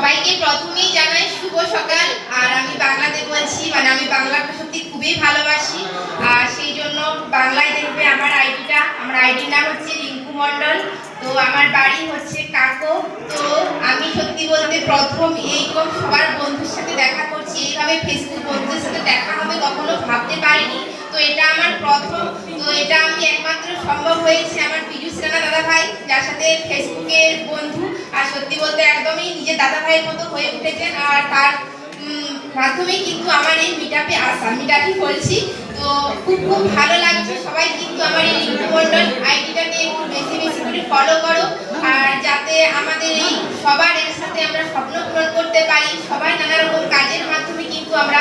সবাইকে প্রথমেই জানাই শুভ সকাল। আর আমি বাংলাতে বলছি, মানে আমি বাংলাটা সত্যি খুবই ভালোবাসি। আর সেই জন্য বাংলায় দেখবে আমার আইডির নাম হচ্ছে রিঙ্কু মণ্ডল। তো আমার বাড়ি হচ্ছে কাকো। তো আমি সত্যি বলতে প্রথম এইরকম সবার বন্ধুর সাথে দেখা করছি, এইভাবে ফেসবুক বন্ধুদের সাথে দেখা হবে কখনো ভাবতে পারিনি। তো এটা আমার প্রথম। তো এটা আমি একমাত্র সম্ভব হয়েছে আমার পীযূষ রানা দাদা ভাই, যার সাথে ফেসবুকের বন্ধু। আর সত্যি বলতে একদমই নিজের দাদা ভাইয়ের মতো হয়ে উঠেছেন। আর তার মাধ্যমেই কিন্তু আমার এই মিটআপে আসা, মিটআপই বলছি। তো খুব খুব ভালো লাগছে। সবাই কিন্তু আমার এই রিঙ্কু মণ্ডল আইডিটাকে একটু বেশি বেশি করে ফলো করো। আর যাতে আমাদের এই সবার একসাথে আমরা স্বপ্ন পূরণ করতে পারি। সবাই নানা রকম কাজের মাধ্যমে কিন্তু আমরা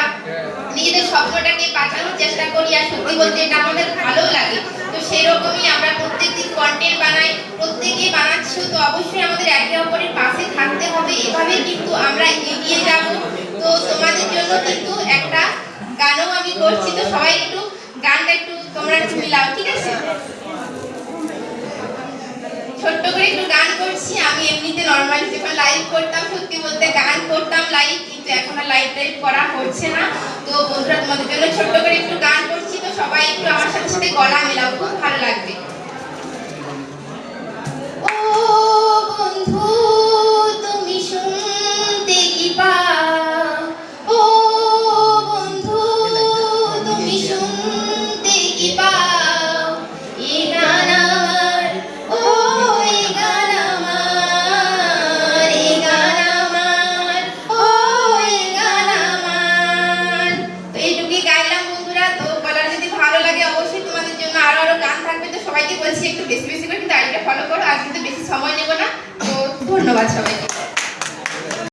নিজেদের স্বপ্নটাকে বাঁচানোর চেষ্টা করি। আর সত্যি বলতে এটা আমাদের ভালো লাগে। তো সেই রকমই আমরা প্রত্যেকদিন কন্টেন্ট বানাই, প্রত্যেকেই বানাচ্ছি। তো অবশ্যই আমাদের একে অপরের পাশে থাকতে হবে, এভাবেই কিন্তু আমরা এগিয়ে যাব। তো তোমাদের জন্য কিন্তু একটা গানও আমি করছি। তো সবাই একটু গানটা তোমরা একটু মিলাও, ঠিক আছে? ছোট্ট করে একটু গান করছি। আমি এমনিতে নর্মালি যখন লাইভ করতাম, সত্যি বলতে গান করতাম লাইভ, কিন্তু এখন আর লাইভ টাইভ করা হচ্ছে না। তো বন্ধুরা, তোমাদের জন্য ছোট্ট করে একটু গান করছি। তো সবাই একটু আমার সাথে সাথে গলা মেলাও, খুব ভালো লাগবে। ও বন্ধু, তুমি শুনতে কি পাও? ও বন্ধু, তুমি শুনতে কি পাও? এ গান আমার, ও এ গান আমার, এ গান আমার, ও এ গান আমার। তো এইটুকুই গাইলাম বন্ধুরা। তো গলাটা যদি ভালো লাগে অবশ্যই তোমাদের জন্য আরো আরো গান থাকবে। তো সবাইকে বলছি একটু বেশি বেশি করে কিন্তু আইডিটা ফলো করো। আর কিন্তু বেশি সময় নেব না। তো ধন্যবাদ সবাইকে।